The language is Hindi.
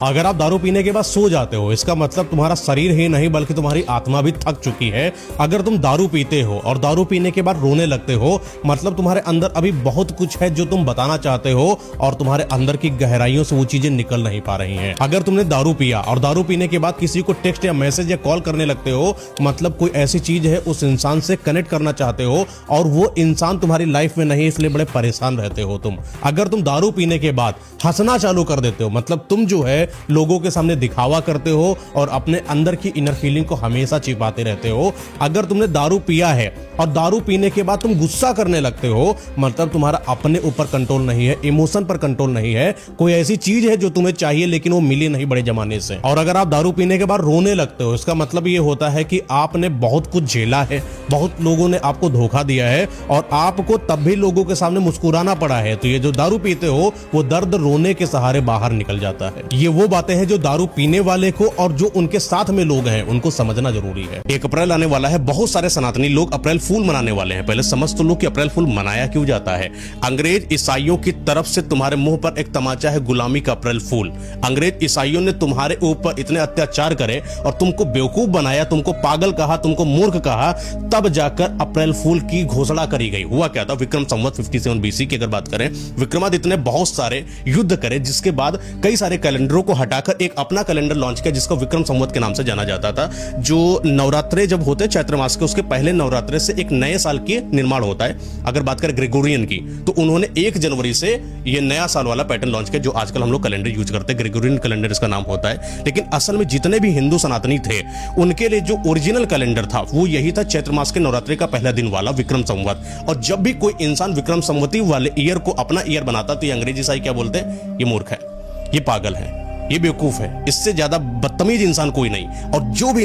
अगर आप दारू पीने के बाद सो जाते हो, इसका मतलब तुम्हारा शरीर ही नहीं बल्कि तुम्हारी आत्मा भी थक चुकी है। अगर तुम दारू पीते हो और दारू पीने के बाद रोने लगते हो, मतलब तुम्हारे अंदर अभी बहुत कुछ है जो तुम बताना चाहते हो और तुम्हारे अंदर की गहराइयों से वो चीजें निकल नहीं पा रही हैं। अगर तुमने दारू पिया और दारू पीने के बाद किसी को टेक्स्ट या मैसेज या कॉल करने लगते हो, मतलब कोई ऐसी चीज है उस इंसान से कनेक्ट करना चाहते हो और वो इंसान तुम्हारी लाइफ में नहीं, इसलिए बड़े परेशान रहते हो तुम। अगर तुम दारू पीने के बाद हंसना चालू कर देते हो, मतलब तुम जो है लोगों के सामने दिखावा करते हो और अपने अंदर की इनर फीलिंग को हमेशा छिपाते रहते हो। अगर तुमने दारू पिया है और दारू पीने के बाद तुम गुस्सा करने लगते हो, मतलब तुम्हारा अपने ऊपर कंट्रोल नहीं है, इमोशन पर कंट्रोल नहीं है। कोई ऐसी चीज है जो तुम्हें चाहिए लेकिन वो मिली नहीं बड़े जमाने से। और अगर आप दारू पीने के बाद रोने लगते हो, इसका मतलब ये होता है कि आपने बहुत कुछ झेला है, बहुत लोगों ने आपको धोखा दिया है और आपको तब भी लोगों के सामने मुस्कुराना पड़ा है। तो ये जो दारू पीते हो वो दर्द रोने के सहारे बाहर निकल जाता है। ये वो बातें हैं जो दारू पीने वाले को और जो उनके साथ में लोग हैं उनको समझना जरूरी है। 1 अप्रैल आने वाला है, बहुत सारे सनातनी लोग अप्रैल फूल मनाने वाले हैं। पहले समझ तो लो कि अप्रैल फूल मनाया क्यों जाता है। अंग्रेज ईसाइयों की तरफ से तुम्हारे मुंह पर एक तमाचा है गुलामी का अप्रैल फूल। अंग्रेज ईसाइयों ने तुम्हारे ऊपर इतने अत्याचार करे और तुमको बेवकूफ बनाया, तुमको पागल कहा, तुमको मूर्ख कहा, तब जाकर अप्रैल फूल की घोषणा करी गई। हुआ क्या था, विक्रम संवत 57 BC की अगर बात करें, विक्रमादित्य ने बहुत सारे युद्ध करे, जिसके बाद कई सारे कैलेंडरों को हटाकर एक अपना कैलेंडर लॉन्च किया जिसको विक्रम संवत के नाम से जाना जाता था। जो नवरात्रे जब होते हैं चैत्र मास के, उसके पहले नवरात्रे से एक नए साल के निर्माण होता है। अगर बात करें ग्रेगोरियन की, तो उन्होंने 1 जनवरी से ये नया साल वाला पैटर्न लॉन्च किया जो आजकल हम लोग कैलेंडर यूज करते हैं। ग्रेगोरियन कैलेंडर इसका नाम होता है। लेकिन असल में जितने भी हिंदू सनातनी थे उनके लिए जो ओरिजिनल कैलेंडर था वो यही था, चैत्र मास के नवरात्रि का पहला दिन वाला विक्रम संवत। और जब भी कोई इंसान विक्रम संवती वाले ईयर को अपना ईयर बनाता तो ये अंग्रेजी ईसाई क्या बोलते हैं, ये मूर्ख है, ये पागल है, ये बेवकूफ है। इससे ज्यादा बदतमीज इंसान कोई नहीं। और जो भी